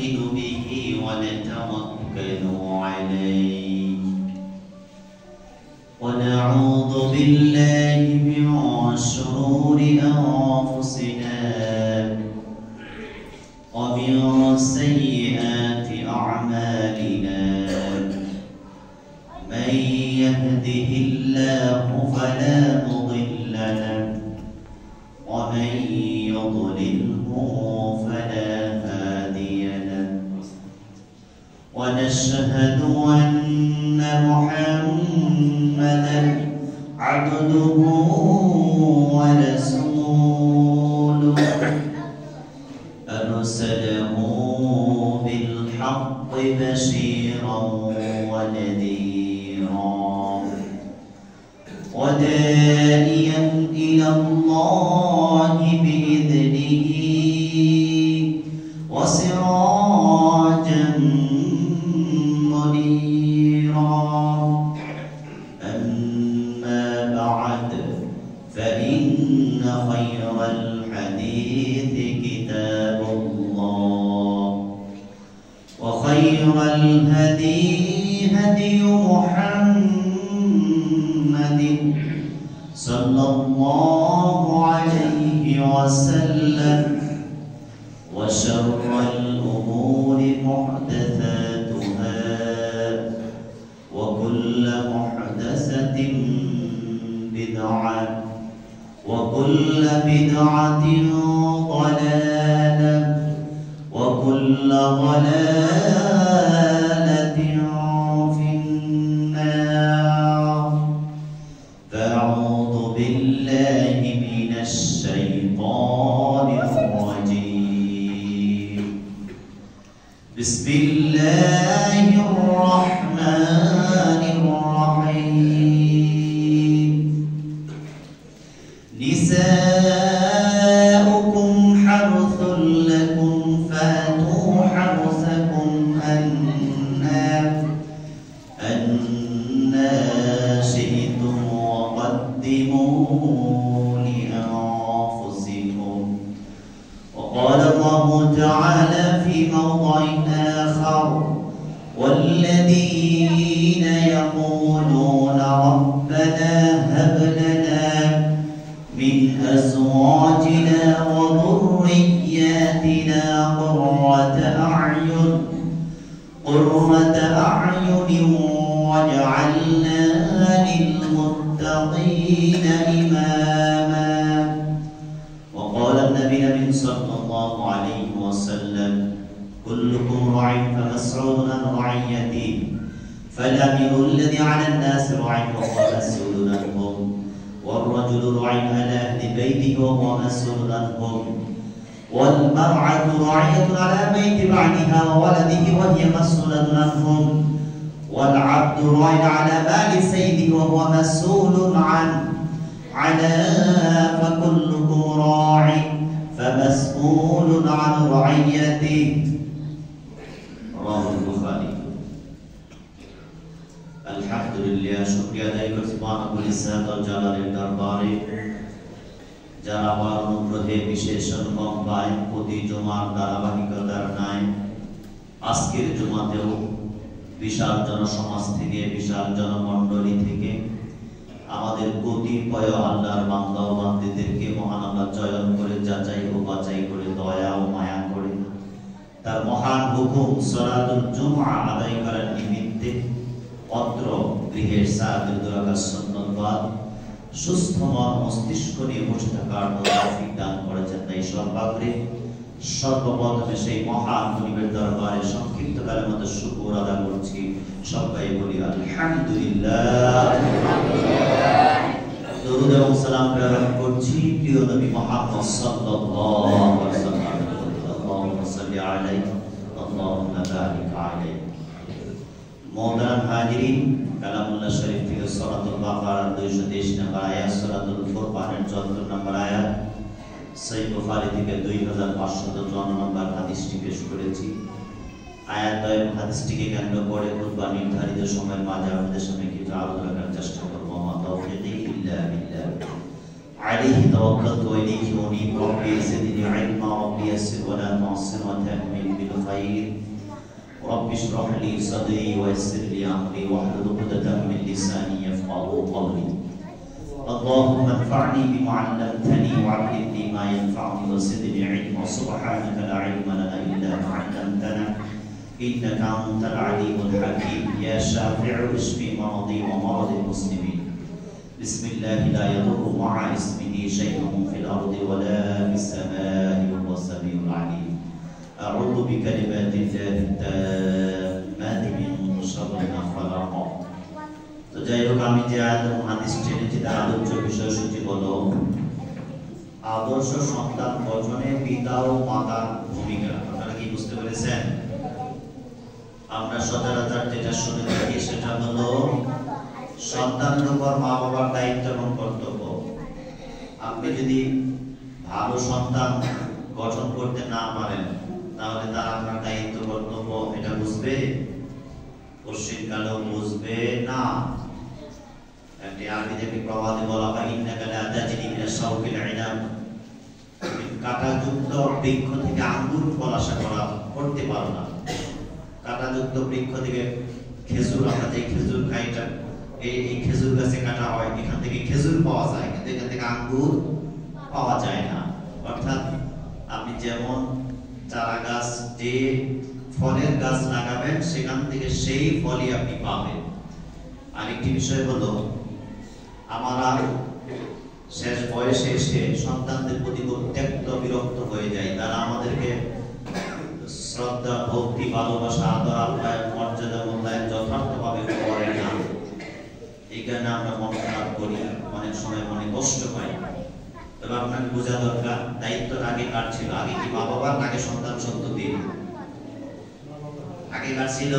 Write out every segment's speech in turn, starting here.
نؤمن به ونتوكل عليه ونعوذ بالله من شرور أنفسنا ومن سيئات أعمالنا من يهده الله فلا مضل له ومن يضلله فلا هادي له ونشهد أن محمدا عبده ورسوله أرسله بالحق بشيرا ونذيرا وداعيا إلى الله بإذنه وسراجا منيرا أما بعد فإن خير الحديث كتاب الله وخير الهدي هدي محمد صلى الله عليه وسلم وشر الأمور محدثاتها وكل محدثة بدعة وكل بدعة ضلالة وكل ضلالة في النار فأعوذ بالله من الشيطان الرجيم بسم الله الرحمن الرحيم نساؤكم حرث لكم فأتوا حرثكم أنى شئتم وقدموا لأنفسكم وقال الله تعالى في موضع آخر والذين يقولون ربنا هب لنا من أزواجنا وذرياتنا قرة أعين واجعلنا للمتقين إماما وقال النبي صلى الله عليه وسلم كلكم راع فمسؤول عن رعيته فالأمير الذي على الناس راع وهو مسؤول عنهم والرجل راع على أهل بيته وهو مسؤول عنهم والمرأة راعية على بيت بعلها وولده وهي مسؤولة عنهم والعبد راع على مال سيده وهو مسؤول عنه فكلكم راع فمسؤول عن رعيته رواه البخاري আলহামদুলিল্লাহ শুকরিয়া আদায় করছি মহানবুল ইসলাত ও জালালের দরবারে যারা আমার অনুগ্রহে বিশেষ অনুপম পায় প্রতি জুমার ধারাবাহিকতার ন্যায় আজকের জুমাতেও বিশাল জনসমাজ থেকে বিশাল জনমণ্ডলী থেকে আমাদের কতিপয় আল্লাহর বান্দা ও বান্দীদেরকে মহান আল্লাহ চয়ন করে যাচাই ও বাছাই করে দয়া ও মায়া করে তার মহান হুকুম সালাতুল জুমআ আদায় করার নিমিত্তে অত্র গৃহের সাদের দুরাকাত সুন্নাত সুস্থ মন মস্তিষ্ক নিয়ে বসে থাকার তৌফিক দান করেছেন তাই সর্বাগ্রে সর্বপ্রথমে সেই মহান মুনিবের দরবারে সংক্ষিপ্ত কালের মধ্যে শুকর আদা করছি সবাই বলি আলহামদুলিল্লাহ দরুদ এবং সালাম প্রেরণ করছি প্রিয় নবী মুহাম্মদ সাল্লাল্লাহু আলাইহি ওয়াসাল্লাম আল্লাহুম্মা সাল্লি আলাইহি আল্লাহুম্মা বারিক আলাইহি মোহতারাম হাজিরিন কালামুল্লাহ শরীফ থেকে সূরাতুল বাকারার 223 নম্বর আয়াত সূরাতুল ফুরকানের 74 নম্বর আয়াত সহিহ বুখারী থেকে 2554 নম্বর হাদিসটি পেশ করেছি আয়াত এবং হাদিসটিকে কেন্দ্র করে খুতবা নির্ধারিত সময়ের মাঝে আপনাদের সামনে কিছু আলোচনা করার চেষ্টা করব মা তাওফীকি ইল্লা বিল্লাহ عليه توكلت وإليه أنيب ربي زدني علما ربي يسر ولا تعسر وتأمن بالخير رب اشرح لي صدري ويسر لي أمري واحلل عقدة من لساني يفقهوا قولي اللهم انفعني بما علمتني وعلمني ما ينفعني وزدني علما سبحانك لا علم لنا إلا ما علمتنا إنك أنت العليم الحكيم يا شافع اشفي مرضي ومرض المسلمين بسم الله لا يضر مع اسمه شيء في الأرض ولا في السماء وهو السميع العليم أعوذ بكلمات الله التامات من شر ما خلق তো যাই হোক আমি যে হাদিস টেনেছি তার আলোচ্য বিষয়সূচি হলো আদর্শ সন্তান গঠনে পিতা ও মাতার ভূমিকা। আপনারা কি বুঝতে পেরেছেন? আমরা সচরাচর যেটা শুনে থাকি সেটা হলো সন্তানের উপর মা বাবার দায়িত্ব এবং কর্তব্য। আপনি যদি ভালো সন্তান গঠন করতে না পারেন তাহলে তার আপনার দায়িত্ব কর্তব্য এটা বুঝবে? পশ্চিমকালেও বুঝবে না। একটি আরবিতে প্রবাদে বলা হয় ইন্নাকা লা তাজরি মিনা শাওকিল ইনাব, কাঁটাযুক্ত বৃক্ষ থেকে আঙ্গুর ফল আশা করতে পারো না। কাঁটাযুক্ত বৃক্ষ থেকে খেজুর, আমরা যে খেজুর খাই এই খেজুর গাছে কাটা হয়, এখান থেকে খেজুর পাওয়া যায় কিন্তু এখান থেকে আঙ্গুর পাওয়া যায় না। অর্থাৎ আপনি যেমন চারা গাছ যে ফলের গাছ লাগাবেন সেখান থেকে সেই ফলই আপনি পাবেন। আরেকটি বিষয় হলো আমরা শেষ বয়সে এসে সন্তানদের প্রতি খুব ত্যক্ত বিরক্ত হয়ে যায়। তারা আমাদেরকে শ্রদ্ধা ভক্তি ভালোবাসা আদর আপ্যায়ন মর্যাদা মূল্যায়ন যথার্থভাবে করে না। এই কারণে আমরা মন খারাপ করি, অনেক সময় মনে কষ্ট পাই। তবে আপনাকে বোঝা দরকার দায়িত্বটা আগে কার ছিল? আগে কি মা বাবার, আগে সন্তান সন্ততি? আগে কার ছিল?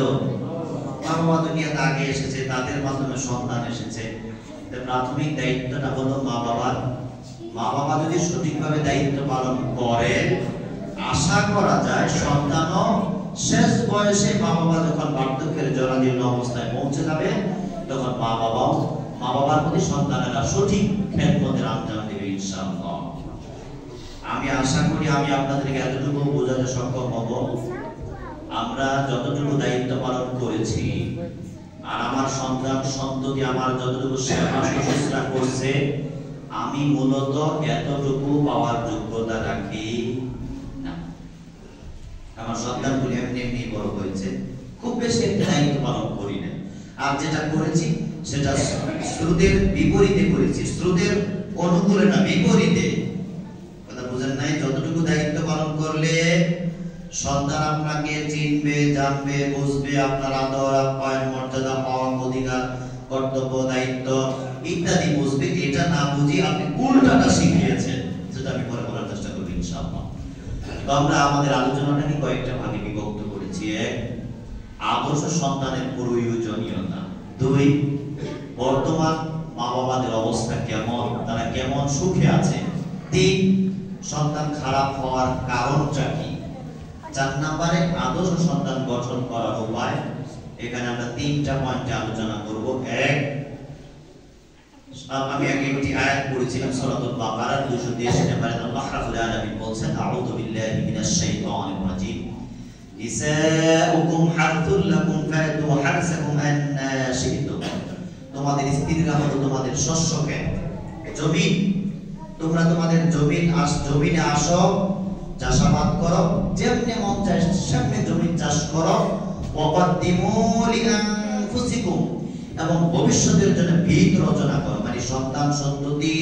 মা বাবা দুনিয়াতে আগে এসেছে, তাদের মাধ্যমে সন্তান এসেছে। প্রাথমিক দায়িত্বটা হলো মা বাবার। মা বাবা যদি সঠিকভাবে দায়িত্ব পালন করে আশা করা যায় সন্তানও শেষ বয়সে মা বাবা যখন বার্ধক্যের জরাজীর্ণ অবস্থায় পৌঁছে যাবে তখন মা বাবার প্রতি সন্তানেরা সঠিক খেদমতের আঞ্জাম দেবে ইনশাআল্লাহ। আমি আশা করি আমি আপনাদেরকে এতটুকু বোঝাতে সক্ষম হব, আমরা যতটুকু দায়িত্ব পালন করেছি আর আমার সন্তান সন্ততি আমার যতটুকু সেবা শুশ্রূষা করছে আমি মূলত এতটুকু পাওয়ার যোগ্যতা রাখি না। আমার সন্তানগুলি এমনি এমনি বড় হয়েছে, খুব বেশি একটা দায়িত্ব পালন করি না। আর যেটা করেছি সেটা স্রোতের বিপরীতে করেছি, স্রোতের অনুকূলে না, বিপরীতে। কথা বুঝেন নাই? যতটুকু দায়িত্ব পালন করলে সন্তান আপনাকে চিনবে, জানবে, বুঝবে, আপনার আদর আপ্যায়ন মর্যাদা হক অধিকার কর্তব্য দায়িত্ব ইত্যাদি বুঝবে। এটা না বুঝি আপনি উল্টাটা শিখিয়েছেন, যেটা আমি পরে বলার চেষ্টা করব ইনশাআল্লাহ। তো আমরা আমাদের আলোচনাটাকে কয়েকটা ভাগে বিভক্ত করেছি। এক, আদর্শ সন্তানের প্রয়োজনীয়তা। দুই, বর্তমান মা বাবাদের অবস্থা কেমন, তারা কেমন সুখে আছে। তিন, সন্তান খারাপ হওয়ার কারণটা কি। 4 নম্বরে আদর্শ সন্তান গঠন করার উপায়। এখানে আমরা 3টা পয়েন্টে আলোচনা করব। এক, আমি আগে একটি আয়াত পড়েছিলাম সূরাতুল বাকারার 223 নম্বরে আল্লাহ রাব্বুল আলামিন বলেন আউযু বিল্লাহি মিনাশ শাইতানির রাজীম নিসাউকুম হারথুল লাকুম ফাতু হারসাকুম আন্না শি'তুম। তোমাদের স্ত্রীরা হলো তোমাদের শস্য ক্ষেত, জমি। তোমরা তোমাদের জমিনে আসো, চাষাবাদ করো, যেমনি মন চায় সেমনি জমি চাষ করো। ওয়াকদ্দিমু লিআনফুসিকুম, এবং ভবিষ্যতের জন্য ভিত রচনা করো, মানে সন্তান সন্ততি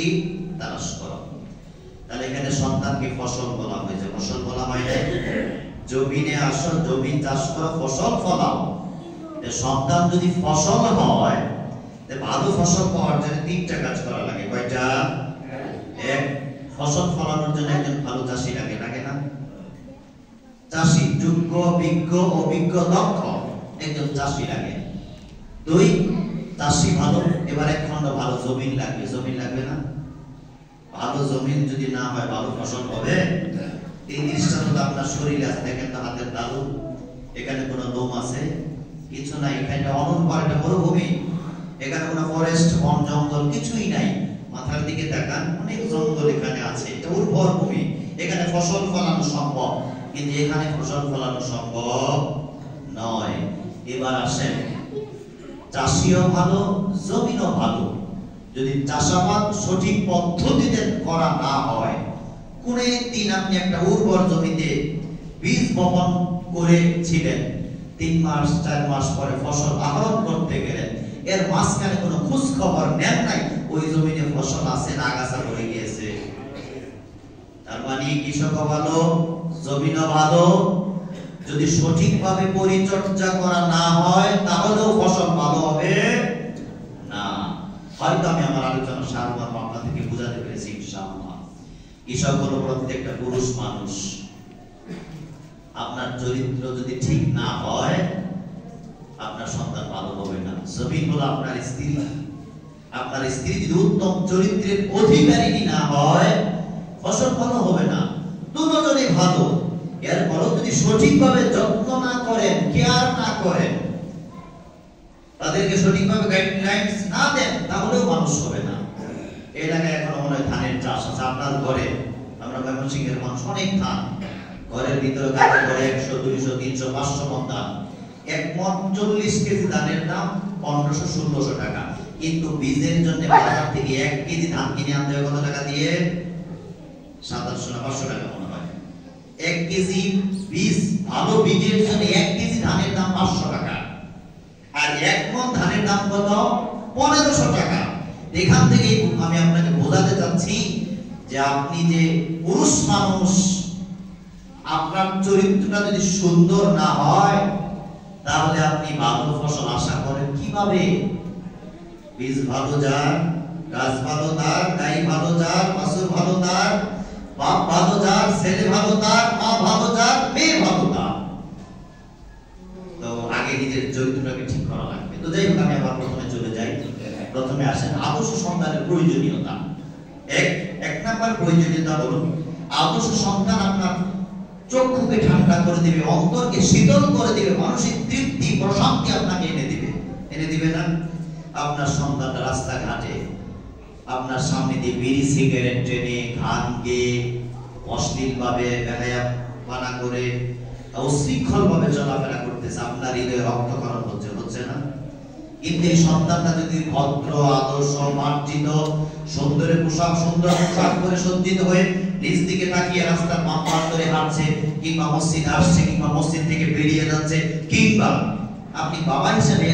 তালাশ করো। তাহলে এখানে সন্তানকে ফসল বলা হয়েছে, ফসল বলা হয় না। জমিনে আসো, জমি চাষ করো, ফসল ফলাও। সন্তান যদি ফসল হয়, ভালো ফসল পাওয়ার জন্য 3টা কাজ করা লাগে। কয়টা? এক, ফসল ফলানোর জন্য একজন ভালো চাষি লাগে, লাগে না? চাষি যোগ্য, বিজ্ঞ, অভিজ্ঞ, দক্ষ একজন চাষি লাগে। দুই, চাষি ভালো, এবার এক খন্ড ভালো জমিন লাগবে, জমিন লাগবে না? ভালো জমিন যদি না হয় ভালো ফসল হবে? এই জিনিসটা তো আপনার শরীরে আছে, দেখেন তো হাতের তালু, এখানে কোনো লোম আছে? কিছু নাই। এখানে অনুর্বর, এটা মরুভূমি, এখানে কোনো ফরেস্ট বন জঙ্গল কিছুই নাই। মাথার দিকে তাকান, অনেক জঙ্গল এখানে আছে, উর্বর ভূমি, এখানে ফসল ফলানো সম্ভব, কিন্তু এখানে ফসল ফলানো সম্ভব নয়। এবার আসেন, চাষিও ভালো, জমিনও ভালো। যদি চাষাবাদ সঠিক পদ্ধতিতে করা না হয়, কোন দিন আপনি একটা উর্বর জমিতে বীজ বপন করেছিলেন, 3 মাস 4 মাস পরে ফসল আহরণ করতে গেলেন, এর মাঝখানে কোনো খোঁজ খবর নেন নাই ওই জমিতে ফসল আছে না আগাছা পড়ে গিয়েছে। তার মানে কৃষকও ভালো, জমিনও ভালো। যদি সঠিকভাবে পরিচর্যা করা না হয় তাহলেও ফসল ভালো হবে না। হয়তো আমি আমার আলোচনা সারমর্ম আপনাদেরকে বোঝাতে পেরেছি ইনশাআল্লাহ। কৃষক হলো প্রত্যেকটা পুরুষ মানুষ। আপনার চরিত্র যদি ঠিক না হয় আপনার সন্তান ভালো হবে না। জমিন হলো আপনার স্ত্রী। আপনার স্ত্রী যদি উত্তম চরিত্রের অধিকারিণী না হয় ফসল ভালো হবে না। দুজনেই ভালো, এরপরও যদি সঠিকভাবে যত্ন না করেন, কেয়ার না করেন, তাদেরকে সঠিকভাবে গাইডলাইন্স না দেন, তাহলেও মানুষ হবে না। এই এলাকায় এখন মনে হয় ধানের চাষ আছে। আপনার ঘরে, আমরা ময়মনসিংহের মানুষ, অনেক ধান ঘরের ভিতরে গাড়ি করে 100 200 300 500 মণ ধান। 1 মণ 40 কেজি ধানের দাম 1500 1600 টাকা। কিন্তু বীজের জন্য বাজার থেকে 1 কেজি ধান কিনে আনতে হয় কত টাকা দিয়ে? 700 না 500 টাকা মনে হয়। 1 কেজি বীজ, ভালো বীজের জন্য 1 কেজি ধানের দাম 500 টাকা। আর 1 মণ ধানের দাম কত? 1500 টাকা। এখান থেকে আমি আপনাকে বোঝাতে চাচ্ছি যে আপনি যে পুরুষ মানুষ, আপনার চরিত্রটা যদি সুন্দর না হয় তাহলে আপনি ভালো ফসল আশা করেন কিভাবে? বীজ ভালো যার, গাছ ভালো তার, গাই ভালো যার, বাছুর ভালো তার, বাপ ভালো যার, ছেলে ভালো তার, মা ভালো যার, মেয়ে ভালো তার। তো আগে নিজের চরিত্রটাকে ঠিক করা লাগবে। তো যাই হোক, আমি আবার প্রথমে চলে যাই। প্রথমে আসেন আদর্শ সন্তানের প্রয়োজনীয়তা। এক নাম্বার প্রয়োজনীয়তা হলো আদর্শ সন্তান আপনার চক্ষুকে ঠান্ডা করে দিবে, অন্তরকে শীতল করে দিবে, মানসিক তৃপ্তি প্রশান্তি আপনাকে এনে দিবে না? আপনার সন্তানটা রাস্তাঘাটে আপনার সামনে দিয়ে বিড়ি সিগারেট টেনে, গান গেয়ে, অশ্লীল ভাবে বেহায়াপনা করে, উশৃঙ্খল ভাবে চলাফেরা করতেছে, আপনার হৃদয়ে রক্তক্ষরণ হচ্ছে না? কিন্তু এই সন্তানটা যদি ভদ্র, আদর্শ, মার্জিত, সুন্দর পোশাক পরে সজ্জিত হয়ে নিজ দিকে তাকিয়ে রাস্তার বাম পাশ ধরে হাঁটছে, কিংবা মসজিদ আসছে, কিংবা মসজিদ থেকে বেরিয়ে যাচ্ছে, কিংবা আপনি বাবা হিসেবে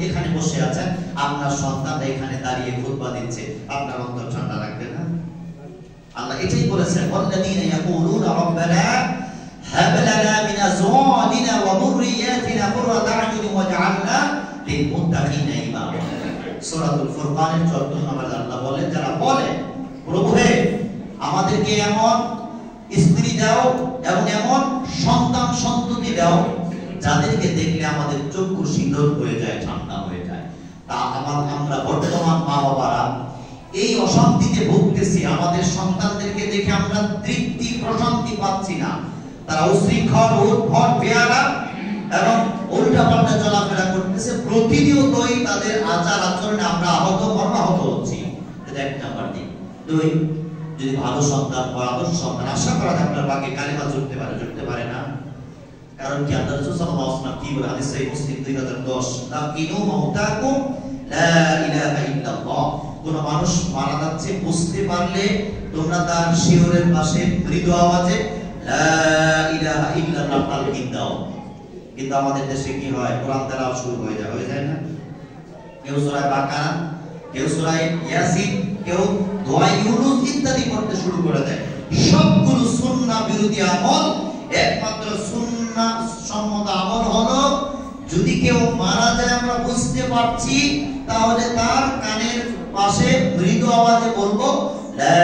এখানে বসে আছেন, আপনার সন্তানটা এখানে দাঁড়িয়ে খুতবা দিচ্ছে, আপনার অন্তর ঠান্ডা লাগবে না? আল্লাহ এটাই বলেছেন, ওয়াল্লাযীনা ইয়াকুলুনা রাব্বানা হাব লানা মিন আযওয়াজিনা ওয়া যুররিয়্যাতিনা কুররাতা আ'য়ুনিন ওয়াজ'আলনা লিল মুত্তাকিনা ইমামা। সূরাতুল ফুরকানের 14 নম্বর আল্লাহ বলেন, যারা বলে প্রভু হে আমাদেরকে এমন স্ত্রী দাও এবং এমন সন্তান সন্ততি দাও যাদেরকে দেখলে আমাদের চক্ষু শীতল হয়ে যায়, ঠান্ডা হয়ে যায়। তা আমরা বর্তমান মা বাবারা এই অশান্তিতে ভুগতেছি। আমাদের সন্তানদেরকে দেখে আমরা তৃপ্তি প্রশান্তি পাচ্ছি না। তারা উশৃঙ্খল, উদ্ভট, বেয়ারা এবং উল্টাপাল্টা চলাফেরা করতেছে। প্রতিনিয়তই তাদের আচার আচরণে আমরা মর্মাহত হচ্ছি। এটা এক নাম্বার দিক। 2, যদি ভালো সন্তান বা আদর্শ সন্তান আশা করা যায় আপনার ভাগ্যে কালিমা জুড়তে পারে না। কারণ কি আল্লাহ রাসূল সাল্লাল্লাহু আলাইহি ওয়াসাল্লাম কি বলে? হাদিস সহিহ মুসলিম 2010, লাকিনু মাউতাকুম লা ইলাহা ইল্লাল্লাহ। কোন মানুষ মারা যাচ্ছে, বুঝতে পারলে তোমরা তার শিওরের পাশে মৃদু আওয়াজে লা ইলাহা ইল্লাল্লাহ তালকিন দাও। কিন্তু আমাদের দেশে কি হয়? কোরআন তেলাওয়াত শুরু হয়ে যায় না? কেউ সূরা বাকারা, কেউ সূরা ইয়াসিন, কেউ দোয়া ইউনুস ইত্যাদি পড়তে শুরু করে দেয়। সবগুলো সুন্নাহ বিরোধী আমল। একমাত্র সুন্নাহ সম্মত আমল হলো যদি কেউ মারা যায় আমরা বুঝতে পারছি, তাহলে তার কানের পাশে মৃদু আওয়াজে বলবো লা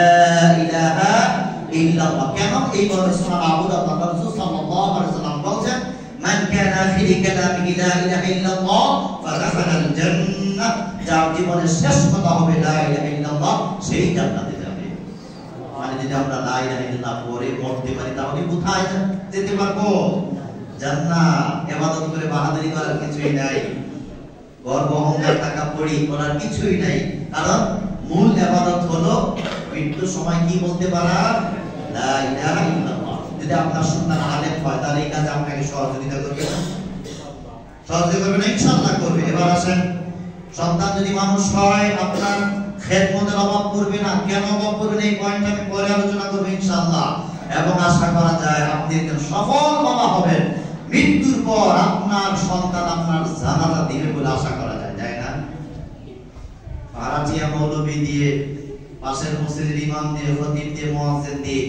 ইলাহা ইল্লাল্লাহ। কেন? এই বলে সূরা আবু দাউদ আল্লাহ রাসূল সাল্লাল্লাহু আলাইহি ওয়াসাল্লাম বলেন, মান কানা আখিরি কালামি লা ইলাহা ইল্লাল্লাহ ফাদাখালাল জান্নাহ। যার জীবনের শেষ কথা হবে লা ইলাহা ইল্লাল্লাহ, সেই জান্নাতে যাবে। মানে যদি আমরা লা ইলাহা ইল্লাল্লাহ পড়ে মরতে পারি তাহলে কোথায় যেতে পারবো? জান্নাত। ইবাদত করে বাহাদুরি করার কিছুই নাই, গর্ব অহংকার টাকা পড়ি করার কিছুই নাই। কারণ মূল ইবাদত হলো মৃত্যুর সময় কি বলতে পারা, লা ইলাহা ইল্লাল্লাহ। যদি আপনার সন্তান আলেম হয় তাহলে এই কাজে আপনাকে সহযোগিতা করবে না? সহযোগিতা করবে না? ইনশাআল্লাহ করবে। এবার আসেন, সন্তান যদি মানুষ হয় আপনার খেদমতের অভাব করবে না। কেন অভাব করবে না এই পয়েন্ট আমি পরে আলোচনা করব ইনশাআল্লাহ। এবং আশা করা যায় আপনি একজন সফল বাবা হবেন। মৃত্যুর পর আপনার সন্তান আপনার জানাজা দিবে বলে আশা করা যায়, তাই না? ফারাজিয়া মৌলবী দিয়ে, পাশের মসজিদের ইমাম দিয়ে, খতিব দিয়ে, মুয়াজ্জিন দিয়ে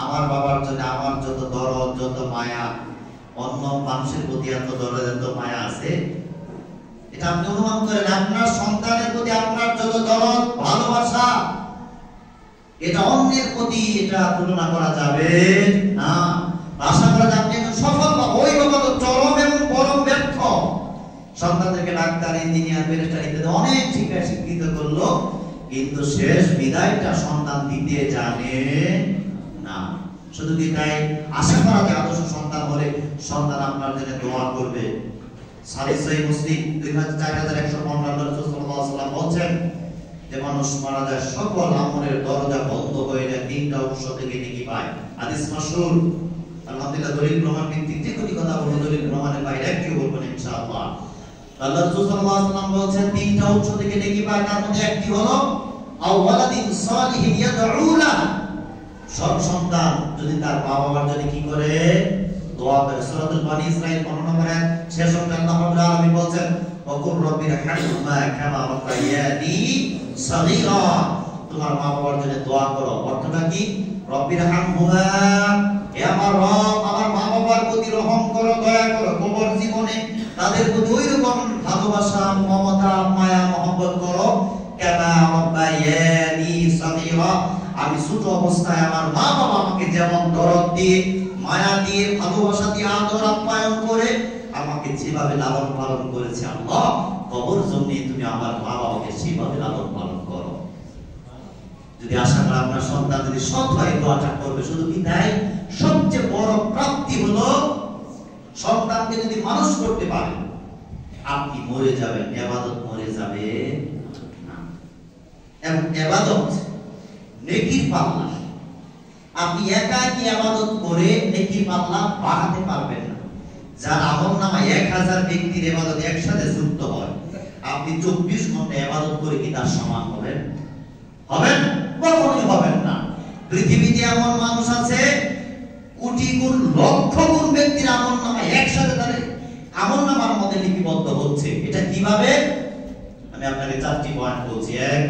আমার বাবার জন্য আমার যত দরদ, যত মায়া, অন্য মানুষের প্রতি এত দরদ, এত মায়া আছে, এটা আপনি অনুমান করেন। আপনার সন্তানের প্রতি আপনার যত দরদ, ভালোবাসা, এটা অন্যের প্রতি এটা তুলনা করা যাবে না। আশা করা যায় আপনি একজন সফল বাবা। ওই বাবা তো চরম এবং পরম ব্যর্থ। সন্তানদেরকে ডাক্তার, ইঞ্জিনিয়ার, ব্যারিস্টার ইত্যাদি অনেক শিক্ষায় শিক্ষিত করলো, কিন্তু শেষ বিদায়টা সন্তান দিতে জানে না। শুধু কি তাই? আশা করা যায় আদর্শ সন্তান হলে সন্তান আপনার জন্য দোয়া করবে। সহিহ মুসলিম 4115 রাসূলুল্লাহ সাল্লাল্লাহু আলাইহি ওয়াসাল্লাম বলেন যে মানুষ মারা যায় সকল আমলের দরজা বন্ধ হয়ে যায়, তিনটা অংশ থেকে নেকি পায়। হাদিস মাশহুর। আলহামদুলিল্লাহ দলিল প্রমাণ ভিত্তিক যে কোনো কথা বলবো, দলিল প্রমাণের বাইরে একটু বলবো না ইনশাআল্লাহ। আল্লাহ রাসূল সাল্লাল্লাহু আলাইহি ওয়াসাল্লাম বলেন তিনটা অংশ থেকে নেকি পায়, তার মধ্যে একটি হলো আওয়ালাদিন সালিহিন ইয়াদউ লাহু। সব সন্তান যদি তার বাবার জন্য কি করে, দোয়া করে। সূরাতুল বনী ইসরাঈল 15 নম্বর আয়াত শেষ অংশে আল্লাহ রাব্বুল আলামিন বলেন ওয়াকুর রাব্বিরহামহুমা কামা রাব্বায়ানি সগীরা। তোমার মা বাবার জন্য দোয়া করো। অর্থটা কি? রাব্বিরহামহুমা, হে আমার রব, আমার মা বাবার প্রতি রহম করো, দয়া করো। কবর জীবনে তাদের প্রতি ওইরকম ভালোবাসা, মমতা, মায়া, মহব্বত করো। কামা রাব্বায়ানি সগীরা, আমি ছোট অবস্থায় আমার মা বাবা আমাকে যেমন দরদ দিয়ে, মায়া দিয়ে, ভালোবাসা দিয়ে, আদর আপ্যায়ন করে আমাকে যেভাবে লালন পালন করেছে, আল্লাহ কবর জমিনে তুমি আমার মা বাবাকে সেভাবে লালন পালন করো। যদি আশা করা আপনার সন্তান যদি সৎ হয় দোয়াটা করবে। শুধু কি তাই? সবচেয়ে বড় প্রাপ্তি হলো সন্তানকে যদি মানুষ করতে পারেন, আপনি মরে যাবেন, ইবাদত মরে যাবে না। এবং ইবাদত নেকির পাল্লা, আপনি একা কি ইবাদত করে নেকির পাল্লা বাড়াতে পারবেন না। যার আমলনামায় 1000 ব্যক্তির ইবাদত একসাথে যুক্ত হয়, আপনি 24 ঘন্টা ইবাদত করে কি তার সমান হবেন? হবেন? কখনোই হবেন না। পৃথিবীতে এমন মানুষ আছে কোটি গুণ, লক্ষ গুণ ব্যক্তির আমলনামায় একসাথে তাদের আমলনামার মধ্যে লিপিবদ্ধ হচ্ছে। এটা কিভাবে? আমি আপনাকে 4টি পয়েন্ট বলছি। এক,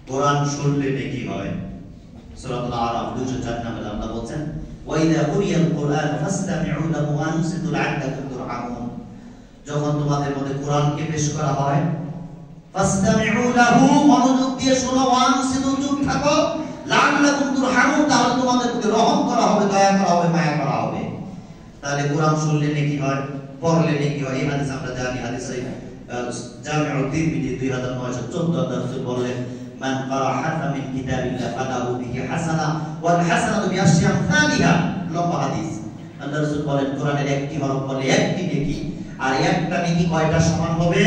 কোরআন শুনলে নেকি হয়। সূরাতুল আরাফ 204 নম্বরে আল্লাহ বলেন ওয়াইদা কুরিয়াল কুরআন ফাসতামিউ লাহু ওয়া আনসিতু লাআল্লাকুম তুরহামুন। যখন তোমাদের মধ্যে কোরআনকে পেশ করা হয়, ফাসতামিউ লাহু, মনোযোগ দিয়ে শোনো, ওয়া আনসিতু, চুপ থাকো, লাআল্লাকুম তুরহামুন, তাহলে তোমাদের প্রতি রহম করা হবে, দয়া করা হবে, মায়া করা হবে। তাহলে কোরআন শুনলে নেকি হয়, পড়লে নেকি হয়। এই হাদিস আমরা জানি, হাদিস জামিউত তিরমিজি 2914 রাসূল বলেন মান ক্বারা হারফা মিন কিতাবিল্লাহ ফালাহু বিহি হাসানা ওয়াল হাসানাতু বিআশরি আমসালিহা। লম্বা হাদিস। আল্লাহ রাসূল বলেন কোরআনের একটি হরফ পড়লে একটি নেকি, আর একটা নেকি কয়টা সমান হবে?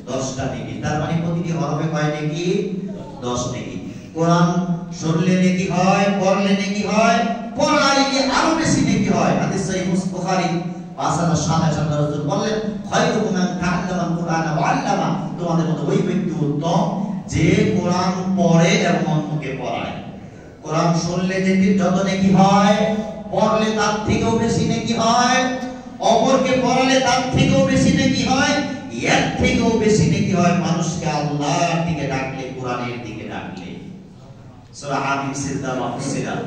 10টা নেকি। তার মানে প্রতিটি হরফে কয় নেকি? 10 নেকি। কোরআন শুনলে নেকি হয়, পড়লে নেকি হয়, পড়াইলে আরো বেশি নেকি হয়। হাদিস সহিহ বুখারী 5027 আল্লাহ রাসূল বলেন খায়রুকুম মান তাআল্লামাল কুরআনা ওয়া আল্লামা। তোমাদের মধ্যে ওই ব্যক্তি উত্তম যে কোরআন পড়ে এবং অন্যকে পড়ায়। কোরআন শুনলে যত নেকি হয়, পড়লে তার থেকেও বেশি নেকি হয়, অপরকে পড়ালে তার থেকেও বেশি নেকি হয়, এর থেকেও বেশি নেকি হয় মানুষকে আল্লাহর দিকে ডাকলে, কোরআনের দিকে ডাকলে। সূরা হামিম সিজদা ওয়া ফুসিলাত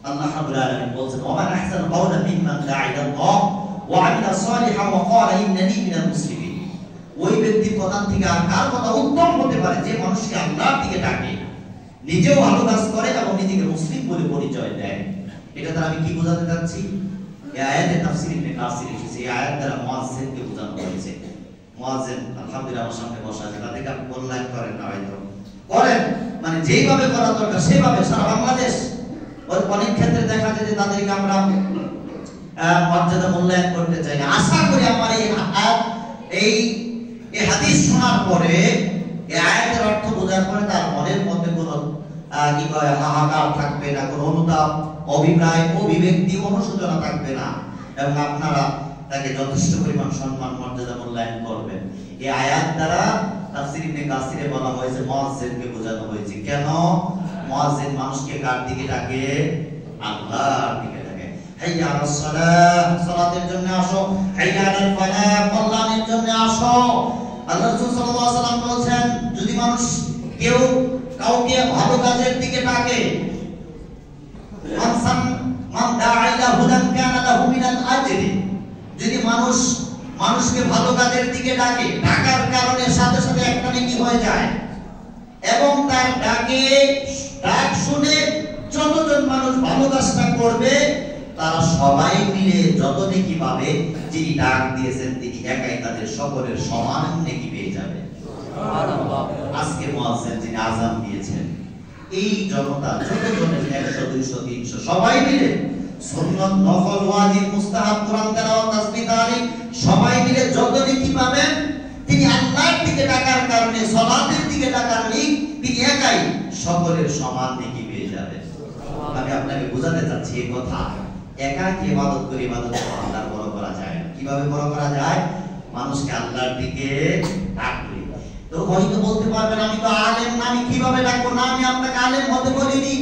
আল্লাহ রাব্বুল আলামিন বলেন ওয়া মান আহসানু কাওলান মিম্মান দাআ ইলাল্লাহ ওয়া আমিলা সালিহান ওয়া ক্বালা ইন্নানী মিনাল মুসলিমিন। ওই ব্যক্তির কথা থেকে আর কার কথা উত্তম হতে পারে যে মানুষকে আল্লাহর দিকে ডাকে, নিজেও ভালো কাজ করে এবং নিজেকে মুসলিম বলে পরিচয় দেয়। এটা দ্বারা আমি কি বোঝাতে চাচ্ছি? এই আয়াতের তাফসীর ইবনে কাসির এসেছে। এই আয়াত দ্বারা মুয়াজ্জিনকে বোঝানো হয়েছে। মুয়াজ্জিন আলহামদুলিল্লাহ আমার সামনে বসা আছে, তাদেরকে আপনি অনলাইন করেন না, হয়তো করেন, মানে যেইভাবে করা দরকার সেভাবে সারা বাংলাদেশ। অনেক ক্ষেত্রে দেখা যায় যে তাদেরকে আমরা মর্যাদা মূল্যায়ন করতে চাই না। আশা করি আমার এই হাদিস শোনার পরে এই আয়াতের অর্থ বোঝা দেওয়ার পরে তার মনের মধ্যে কোনো কি কয় হাহাকার থাকবে না, কোনো অনুতাপ, অভিপ্রায়, অভিব্যক্তি, অনুশোচনা থাকবে না, এবং আপনারা তাকে যথেষ্ট পরিমাণ সম্মান, মর্যাদা, মূল্যায়ন করবেন। এই আয়াত দ্বারা তাফসীর ইবনে কাসিরে বলা হয়েছে মুয়াজ্জিনকে বোঝানো হয়েছে। কেন? মুয়াজ্জিন মানুষকে কার দিকে ডাকে? আল্লাহর দিকে ডাকে। হাইয়া আলাস সালাহ, সালাতের জন্য আসো। হাইয়া আলাল ফালাহ, কল্যাণের জন্য আসো। আল্লাহ রাসূল সাল্লাল্লাহু আলাইহি ওয়াসাল্লাম বলেছেন, যদি মানুষ কেউ কাউকে ভালো কাজের দিকে ডাকে, মান দা'a ইলা হুদান কানা লাহু মিনাল আজরি, যদি মানুষকে ভালো কাজের দিকে ডাকে, ডাকার কারণে সাথে সাথে একটা নেকি হয়ে যায়, এবং তার ডাক শুনে যতজন মানুষ ভালো কাজটা করবে তারা সবাই মিলে যত নেকি পাবে, যিনি ডাক দিয়েছেন তিনি একাই তাদের সকলের সমান নেকি পেয়ে যাবে। সুবহানাল্লাহ। আজকে মুয়াজ্জিন যিনি আযান দিয়েছেন, এই জনতা যতজনের 100 200 300 সবাই মিলে সুন্নাত, নফল, ওয়াজিব, মুস্তাহাব, কোরআন তেলাওয়াত, তাসবিহ, তাহলিল সবাই মিলে যত নেকি পাবেন, তিনি আল্লাহর দিকে ডাকার কারণে, সালাতের দিকে ডাকার নেকি তিনি একাই সকলের সমান নেকি পেয়ে যাবেন। আমি আপনাকে বোঝাতে চাচ্ছি এই কথা, একা কি ইবাদত করে আল্লাহর বড় করা যায় না। কিভাবে বড় করা যায়? মানুষকে আল্লাহর দিকে ডাকলে। তো হয়তো বলতে পারবেন, আমি তো আলেম না, আমি কিভাবে ডাকবো? না, আমি আপনাকে আলেম হতে বলিনি,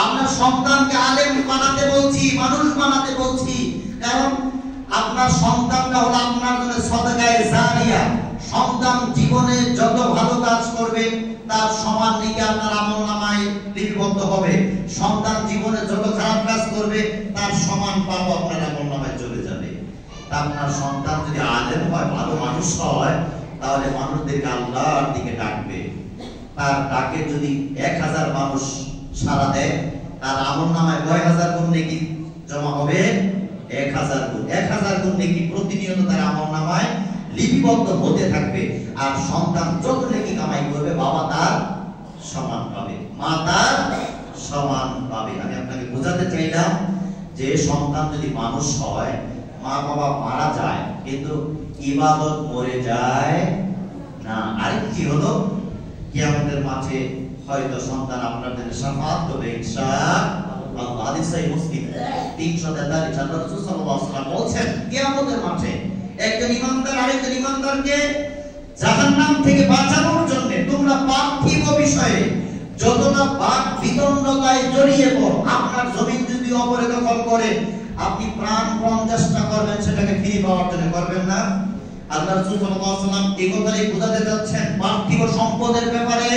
আপনার সন্তানকে আলেম বানাতে বলছি, মানুষ বানাতে বলছি। কারণ আপনার সন্তানটা হলো আপনার জন্য সদকায়ে জারিয়া। সন্তান জীবনে যত ভালো কাজ করবে তার সমান নেকি আপনার আমলনামায় লিপিবদ্ধ হবে। সন্তান জীবনে যত খারাপ কাজ করবে তার সমান পাপ আপনার আমলনামায় চলে যাবে। তা আপনার সন্তান যদি আলেম হয়, ভালো মানুষ হয়, তাহলে মানুষদেরকে আল্লাহর দিকে ডাকবে। তার ডাকে যদি 1000 মানুষ সাড়া দেয়, তার আমলনামায় 9000 গুণ নেকি জমা হবে। 1000 গুণ নেকি প্রতিনিয়ত তার আমলনামায় লিপিবদ্ধ হতে থাকবে। আর সন্তান যত নেকি কামাই করবে, বাবা তার সমান পাবে, মা তার সমান পাবে। আমি আপনাকে বোঝাতে চাইলাম যে সন্তান যদি মানুষ হয়, মা বাবা মারা যায় কিন্তু ইবাদত মরে যায় না। আরেকটি হলো কিয়ামতের মাঠে হয়তো সন্তান আপনার জন্য শাফাআত করবে ইনশাআল্লাহ। হাদিস সহিহ মুসলিম 343 আল্লাহ রাসূল সাল্লাল্লাহু আলাইহি ওয়াসাল্লাম বলেন, কিয়ামতের মাঠে একজন ঈমানদার আরেকজন ঈমানদারকে জাহান্নাম থেকে বাঁচানোর জন্য তোমরা পার্থিব বিষয়ে যতটা বাক বিতণ্ডতায় জড়িয়ে পড়ো, আপনার জমি যদি অপরে দখল করে আপনি প্রাণপণ চেষ্টা করবেন সেটাকে ফিরে পাওয়ার জন্য, করবেন না? আল্লাহ রাসূল সাল্লাল্লাহু আলাইহি ওয়াসাল্লাম এই কথাই বোঝাতে যাচ্ছেন, পার্থিব সম্পদের ব্যাপারে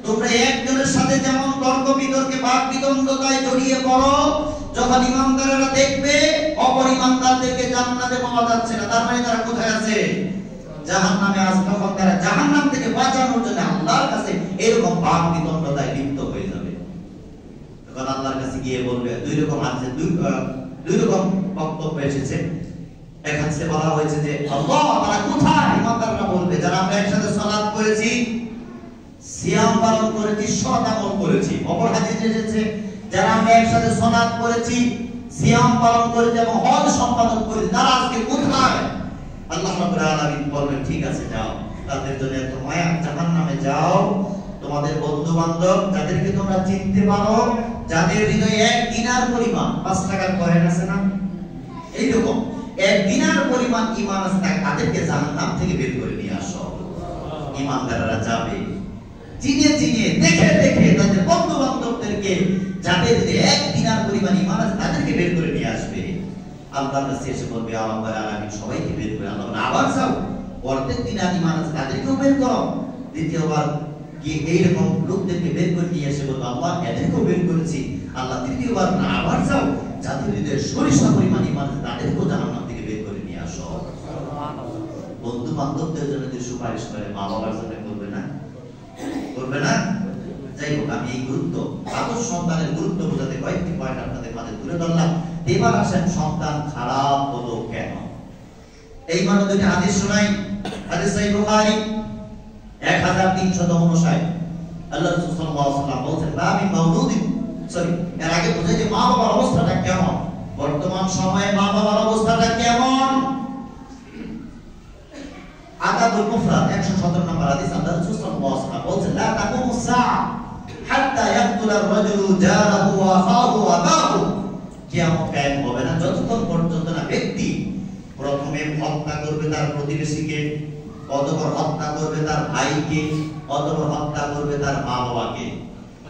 তোমরা একজনের সাথে যেমন তর্ক বিতর্কে বাক বিতণ্ডতায় জড়িয়ে পড়ো, যখন ঈমানদাররা দেখবে অপর ঈমানদারদেরকে জান্নাতে পাওয়া যাচ্ছে না, তার মানে তারা কোথায় আছে? জাহান্নামে আছে। তখন তারা জাহান্নাম থেকে বাঁচানোর জন্য আল্লাহর কাছে এরকম বাক বিতণ্ডতায় লিপ্ত হয়ে যাবে। তখন আল্লাহর কাছে গিয়ে বলবে, দুই রকম আছে, দুই রকম বক্তব্য এসেছে। এক হাদিসে বলা হয়েছে যে আল্লাহ তাআলা কোথায়? ঈমানদাররা বলবে, যারা আমরা একসাথে সালাত করেছি, সিয়াম পালন করেছি, সৎ আমল করেছি। অপর হাদিসে এসেছে, যারা আমরা একসাথে সালাত করেছি, সিয়াম পালন করেছি এবং হজ সম্পাদন করেছি, তারা আজকে কোথায়? আল্লাহ রাব্বুল আলামিন বলবেন, ঠিক আছে যাও, তাদের জন্য এত মায়া, জাহান্নামে যাও। তোমাদের বন্ধু বান্ধব যাদেরকে তোমরা চিনতে পারো, যাদের হৃদয়ে 1 দিনার পরিমাণ, 5 টাকার কয়েন আছে না, এইরকম 1 দিনার পরিমাণ ঈমান আছে, তাদেরকে জাহান্নাম থেকে বের করে নিয়ে আসো। ঈমানদাররা যাবে চিনে চিনে, দেখে দেখে তাদের বন্ধু বান্ধবদেরকে, যাদের 1 দিনার পরিমাণ ঈমান আছে, তাদেরকে বের করে নিয়ে আসবে। আল্লাহর কাছে এসে বলবে, আল্লাহ আলামিন সবাইকে বের করে। আল্লাহ আবার যাও, অর্ধেক দিনার ঈমান আছে তাদেরকেও বের করো। দ্বিতীয়বার কি এইরকম লোকদেরকে বের করে নিয়ে এসে বলবো, আল্লাহ এদেরকেও বের করেছি। আল্লাহ তৃতীয়বার না, আবার যাও, যাদের হৃদয়ে সরিষা পরিমাণ ঈমান আছে তাদেরকেও জাহান্নাম থেকে বের করে নিয়ে আসো। বন্ধু বান্ধবদের জন্য যদি সুপারিশ করে, মা বাবার জন্য করবে না? করবে না? যাই হোক, আমি এই গুরুত্ব, আদর্শ সন্তানের গুরুত্ব বোঝাতে কয়েকটি পয়েন্ট আপনাদের মাঝে তুলে ধরলাম। এবার আসেন সন্তান খারাপ হলো কেন। এই মানে দুটি হাদিস শোনাই। হাদিস সহিহ বুখারী 1359। আল্লাহ রাসূল সাল্লাল্লাহু আলাইহি ওয়াসাল্লাম বলেন, বাবি মাউলুদিন, এর আগে বুঝে যে মা বাবার অবস্থাটা কেমন, বর্তমান সময়ে মা বাবার অবস্থাটা কেমন। আদাবুল মুফরাদ 117 নম্বর হাদিস আল্লাহ রাসূল সাল্লাল্লাহু আলাইহি ওয়াসাল্লাম বলেছেন লা তাকুমু সাআ হাত্তা ইয়াকতুলা আর-রাজুলু জারাহু ওয়া আখাহু ওয়া আবাহু। কিয়ামত কায়েম হবে না যতক্ষণ পর্যন্ত না ব্যক্তি প্রথমে হত্যা করবে তার প্রতিবেশীকে, অতঃপর হত্যা করবে তার ভাইকে, অতঃপর হত্যা করবে তার মা বাবাকে।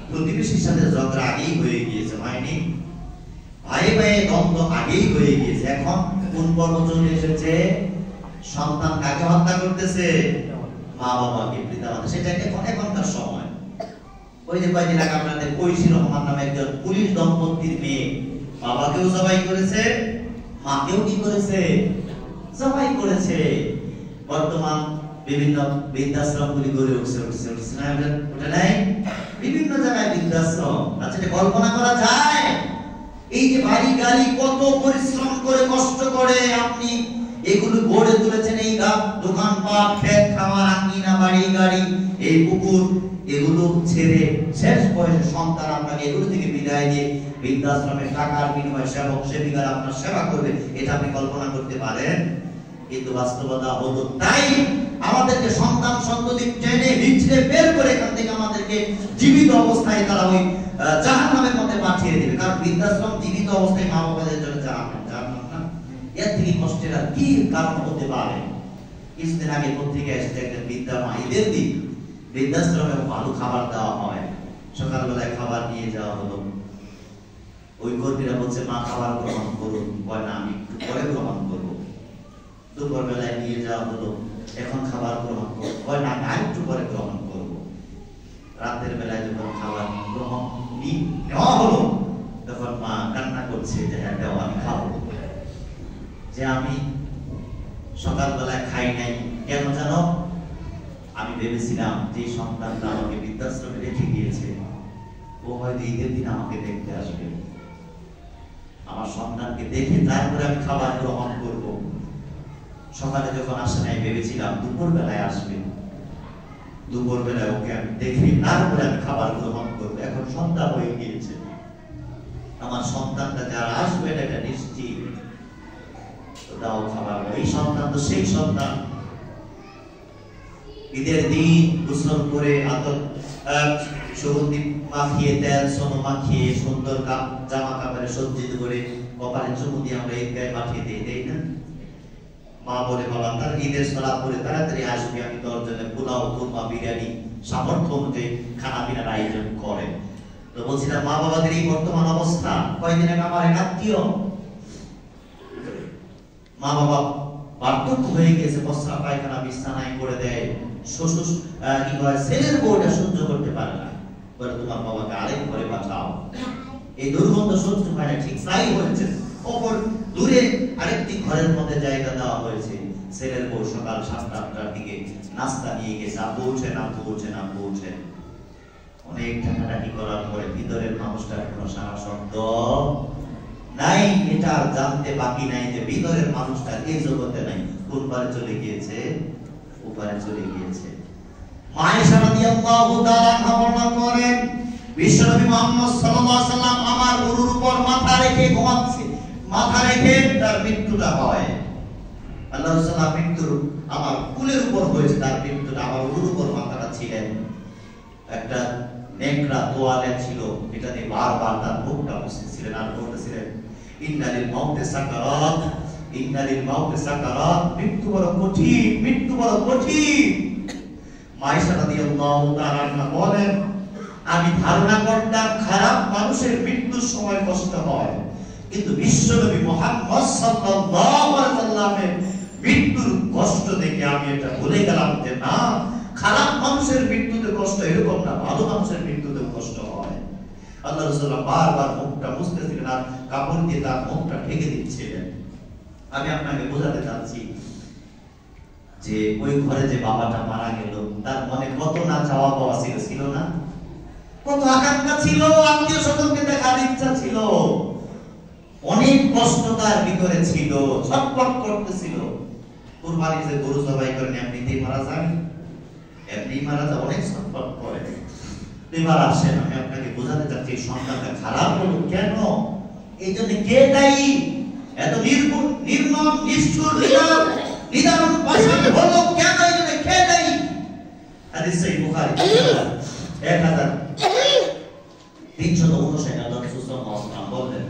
প্রতিবেশীর সাথে ঝগড়া আগেই হয়ে গিয়েছে, হয়নি? ভাই ভাই দ্বন্দ্ব আগেই হয়ে গিয়েছে। এখন কোন পর্ব চলে এসেছে? সন্তান কাকে হত্যা করতেছে? মা বাবাকে, পিতামাতা। সেটা এখনকার সময়। ওই যে কয়েকদিন আগে আপনাদের ঐশী রহমান নামে একজন পুলিশ দম্পতির মেয়ে বাবাকেও জবাই করেছে, মাকেও কি করেছে? জবাই করেছে। বর্তমান বিভিন্ন বৃদ্ধাশ্রমগুলি গড়ে উঠছে না? ওটা নাই? বিভিন্ন জায়গায় বৃদ্ধাশ্রম। আচ্ছা, এটা কল্পনা করা যায়? এই যে বাড়ি গাড়ি কত পরিশ্রম করে কষ্ট করে আপনি এগুলো গড়ে তুলেছেন, এই দোকানপাট, ক্ষেত খামার, আঙ্গিনা, বাড়ি গাড়ি, এই পুকুর, এগুলো ছেড়ে শেষ বয়সে সন্তান আপনাকে এগুলো থেকে বিদায় দিয়ে বৃদ্ধাশ্রমে টাকার বিনিময়ে সেবক সেবিকার আপনার সেবা করবে, এটা আপনি কল্পনা করতে পারেন? কিন্তু বাস্তবতা হলো তাই। আমাদেরকে সন্তান সন্ততি টেনে হিচড়ে বের করে এখান থেকে আমাদেরকে জীবিত অবস্থায় তারা ওই জাহান্নামের মধ্যে পাঠিয়ে দেবে। কারণ বৃদ্ধাশ্রম জীবিত অবস্থায় মা বাবাদের জন্য জাহান্নাম না। এর থেকে কষ্টের আর কি কারণ হতে পারে? কিছুদিন আগে পত্রিকায় এসেছে একজন বৃদ্ধা মায়েদের দিক বৃদ্ধাশ্রমে ভালো খাবার দেওয়া হয়। সকালবেলায় খাবার নিয়ে যাওয়া হলো। ওই কর্মীরা বলছে মা খাবার গ্রহণ করুন, কয় না আমি একটু পরে গ্রহণ করবো। দুপুর বেলায় নিয়ে যাওয়া হলো, এখন খাবার গ্রহণ করবো, কয় না আমি আরেকটু পরে গ্রহণ করবো। রাতের বেলায় যখন খাবার গ্রহণ নেওয়া হলো তখন মা কান্না করছে যে হ্যাঁ দেও আমি খাবো। যে আমি সকালবেলায় খাই নাই, কেন জানো? আমি ভেবেছিলাম যে সন্তানটা আমাকে বৃদ্ধাশ্রমে রেখে গিয়েছে ও হয়তো ঈদের দিন আমাকে দেখতে আসবে, আমার সন্তানকে দেখে তারপরে আমি খাবার গ্রহণ করব। সকালে যখন আসে নাই ভেবেছিলাম দুপুর বেলায় আসবে, দুপুর বেলায় ওকে আমি দেখে তারপরে আমি খাবার গ্রহণ করবো। এখন সন্তান হয়ে গিয়েছে, আমার সন্তানটা যারা আসবে এটা নিশ্চিত, দাও খাবার। এই সন্তান তো সেই সন্তান ঈদের দিন গোসল করে সুগন্ধি মাখিয়ে, তেল সোনো মাখিয়ে, সুন্দর জামা কাপড়ে সজ্জিত করে কপালে চুমু দিয়ে আমরা ঈদগাহে পাঠিয়ে দিই না? মা বলে বাবা তার ঈদের সালাত পরে তাড়াতাড়ি আসবে, আমি তোর জন্য পোলাও, কুরমা, বিরিয়ানি সামর্থ্য অনুযায়ী খানা পিনার আয়োজন করে। তো বলছিলাম মা বাবাদের এই বর্তমান অবস্থা। কয়েকদিন আগে আমার এক আত্মীয় মা বাবা বার্ধক্য হয়ে গেছে, বস্ত্রা পায়খানা বিছানায় করে দেয়, শ্বশুর কি করে ছেলের বউটা সহ্য করতে পারে না, বলে তোমার বাবাকে আরেক ঘরে পাঠাও। এই দুর্গন্ধ সহ্য হয় না, ঠিক তাই হয়েছে। অপর দূরে আরেকটি ঘরের মধ্যে জায়গা দেওয়া হয়েছে। ছেলের বউ সকাল 7-8টার দিকে নাস্তা নিয়ে গেছে, আব্বু উঠেন, আব্বু উঠেন, আব্বু উঠেন। অনেক ঠান্ডাটাকি করার পরে ভিতরের মানুষটার কোনো সারা শব্দ নাই। এটা জানতে বাকি নাই যে ভিতরের মানুষটা এই জগতে নাই, কোন পারে চলে গিয়েছে, উপরে চলে গিয়েছে। আয়েশা রাদিয়াল্লাহু তাআলা বর্ণনা করেন বিশ্বনবী মুহাম্মদ সাল্লাল্লাহু আলাইহি ওয়াসাল্লাম আমার গরুর উপর মাথা রেখে ঘুমাচ্ছে, মাথা রেখে তার মৃত্যুটা হয়। আল্লাহ রাসূল মৃত্যুর আমার কুলের উপর হয়েছে, তার মৃত্যুটা আমার গরুর উপর মাথাটা ছিলেন। একটা নেকড়া তোয়ালে ছিল, এটা দিয়ে বারবার তার মুখটা মুছতেছিলেন আর বলতেছিলেন ইন্নালিল মাউতি সাকারাত, ইন্নালিল মাউতি সাকারাত, মৃত্যু বড় কঠিন, মৃত্যু বড় কঠিন। আয়েশা রাদিয়াল্লাহু তাআলা বলেন আমি ধারণা করতাম খারাপ মানুষের মৃত্যুর সময় কষ্ট হয়, কিন্তু বিশ্বনবী মুহাম্মদ সাল্লাল্লাহু আলাইহি ওয়াসাল্লামের মৃত্যুর কষ্ট দেখে আমি এটা ভুলে গেলাম যে না, খারাপ মানুষের মৃত্যুতে কষ্ট এরকম না, ভালো মানুষের মৃত্যুতে কষ্ট হয়। আল্লাহ রাসূল বারবার মুখটা মুছতেছিলেন আর কাপড় দিয়ে তার মুখটা ঢেকে দিচ্ছিলেন। আমি আপনাকে বোঝাতে চাচ্ছি যে ওই ঘরে যে বাবাটা মারা গেল তার মনে কত না চাওয়া পাওয়া ছিল, ছিল না? কত আকাঙ্ক্ষা ছিল, আত্মীয় স্বজনকে দেখার ইচ্ছা ছিল, অনেক কষ্ট তার ভিতরে ছিল, ছটফট করতেছিল। কুরবানি যে গরু জবাই করেন এমনিতেই মারা যায়, এমনি মারা যায়, অনেক ছটফট করে। এবার আসেন আমি আপনাকে বোঝাতে চাচ্ছি সন্তানটা খারাপ হলো কেন, এই জন্য কে দায়ী? এত নির্মম নিষ্ঠুর নিদারুণ পাষাণ হলো কেন হাদিস সহিহ বুখারী 1359 আল্লাহ রাসূল সাল্লাল্লাহু আলাইহি ওয়াসাল্লাম বলেন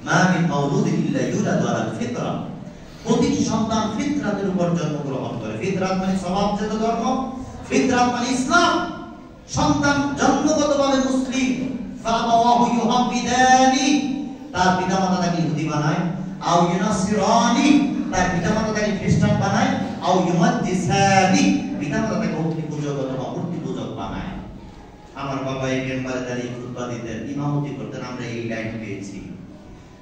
মা মিন মাউলুদিন ইল্লা ইউলাদু আলাল ফিতরা, প্রতিটি সন্তান ফিতরাতের উপর জন্মগ্রহণ করে। ফিতরাত মানে স্বভাবজাত ধর্ম, ফিতরাত মানে ইসলাম। সন্তান জন্মগতভাবে মুসলিম, ফাবাওয়াহু ইউহাবিদানি, তার পিতামাতা তাকে ইহুদি বানায়, আও ইউনাসিরানি, তার পিতামাতা তাকে খ্রিস্টান বানায়, আও ইউমাজ্জিসানি, পিতামাতা তাকে অগ্নি পূজক অথবা মূর্তি পূজক বানায়। আমার বাবা এই মেম্বারে দাঁড়িয়ে খুতবা দিতেন, ইমামতি করতেন, আমরা এই লাইন পেয়েছি।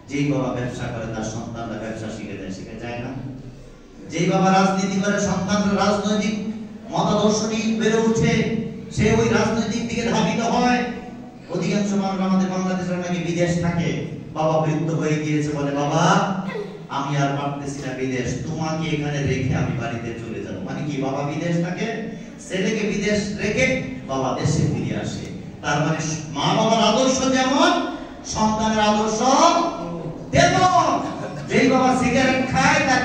যেই বাবা ব্যবসা করে তার সন্তানরা ব্যবসা শিখে দেয়, শিখে যায় না? যেই বাবা রাজনীতি করে সন্তানরা রাজনৈতিক মতাদর্শ নিয়ে বেড়ে উঠে, সে ওই রাজনৈতিক দিকে ধাবিত হয়। অধিকাংশ মানুষ আমাদের বাংলাদেশের নাকি বিদেশ থাকে, বাবা বৃদ্ধ হয়ে গিয়েছে, বলে বাবা আমি আর পারতেছি না বিদেশ, তোমাকে এখানে রেখে আমি বাড়িতে চলে যাব। মানে কি, বাবা বিদেশ থাকে, ছেলেকে বিদেশ রেখে বাবা দেশে ফিরে আসে। তার মানে মা বাবার আদর্শ যেমন, সন্তানের আদর্শ তেমন। যেই বাবা সিগারেট খায় তার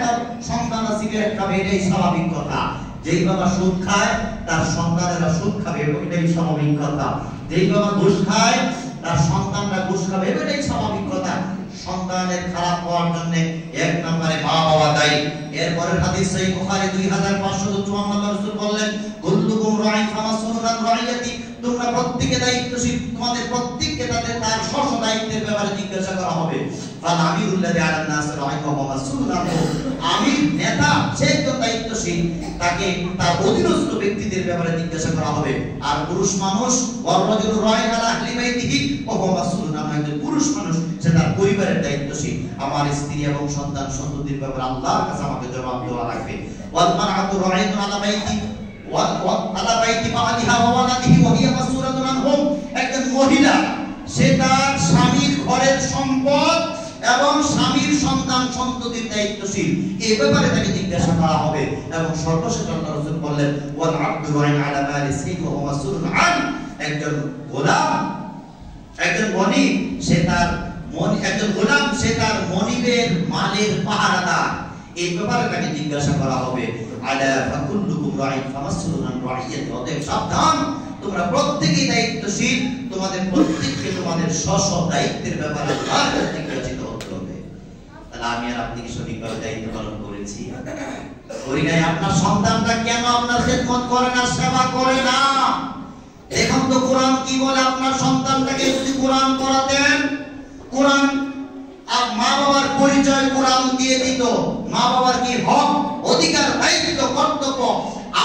সন্তানরা সিগারেট খাবে, এটাই স্বাভাবিক কথা। যেই বাবা সুদ খায় তার সন্তানেরা সুদ খাবে, এটাই স্বাভাবিক কথা। যেই বাবা ঘুষ খায় তার সন্তানরা ঘুষ খাবে, এটাই স্বাভাবিক কথা। সন্তানের খারাপ হওয়ার জন্য এক নম্বরে মা বাবা দায়ী। এরপরের হাদিস সহিহ বুখারী 2554 রাসূল বললেন কুল্লুকুম রাঈন ফামাসউলুন রাইয়াতি, তোমরা প্রত্যেকে দায়িত্বশীল, তোমাদের প্রত্যেককে তাদের তার স্ব দায়িত্বের ব্যাপারে জিজ্ঞাসা করা হবে। ফাল আমিরুল্লাযী আলান নাস রাঈন ওয়া মাসউলুন আনহু, আমির নেতা সে তো দায়িত্বশীল, তাকে তার অধীনস্থ ব্যক্তিদের ব্যাপারে জিজ্ঞাসা করা হবে। আর পুরুষ মানুষ ওয়ারাজুলু রাঈন আলা আহলি বাইতিহি ওয়া হুয়া মাসউলুন আনহু, একজন পুরুষ মানুষ সে তার পরিবারের দায়িত্বশীল। আমার স্ত্রী এবং সন্তান সন্ততির ব্যাপারে আল্লাহর কাছে আমাকে জবাব দেওয়া লাগবে। ওয়াল মারআতু রাঈতুন আলা বাইতি আলা বাইতি বালিহা ওয়া ওয়ালাদিহি ওয়া হিয়া মাসউলাতুন আনহুম, একজন মহিলা সে তার স্বামীর ঘরের সম্পদ এবং স্বামীর সন্তান সন্ততির দায়িত্বশীল, এই ব্যাপারে তাকে জিজ্ঞাসা করা হবে। এবং সর্বশেষ আল্লাহ রাসূল বললেন ওয়াল আবদু রাঈন আলা মালি সাইয়্যিদি ওয়া মাসউলুন আন, একজন গোলাম, একজন বণিক সে তার একজন গোলাম সে তার মনিবের মালের পাহারাদার, এই ব্যাপারে তাকে জিজ্ঞাসা করা হবে। আলা ফাকুল্লুকুম রাঈন ফামাসউলুন আন রাইয়াতি, অতএব সাবধান, তোমরা প্রত্যেকেই দায়িত্বশীল, তোমাদের প্রত্যেককে তোমাদের স্ব দায়িত্বের ব্যাপারে আল্লাহর কাছে জিজ্ঞাসিত হতে হবে। তাহলে আমি আর আপনি কি সঠিকভাবে দায়িত্ব পালন করেছি? করি নাই? আপনার সন্তানটা কেন আপনার খেদমত করে না, সেবা করে না? এখন তো কোরআন কি বলে, আপনার সন্তানটাকে যদি কোরআন পড়াতেন, কোরআন আর মা বাবার পরিচয় কোরআন দিয়ে দিত, মা বাবার কি হক, অধিকার, দায়িত্ব, কর্তব্য,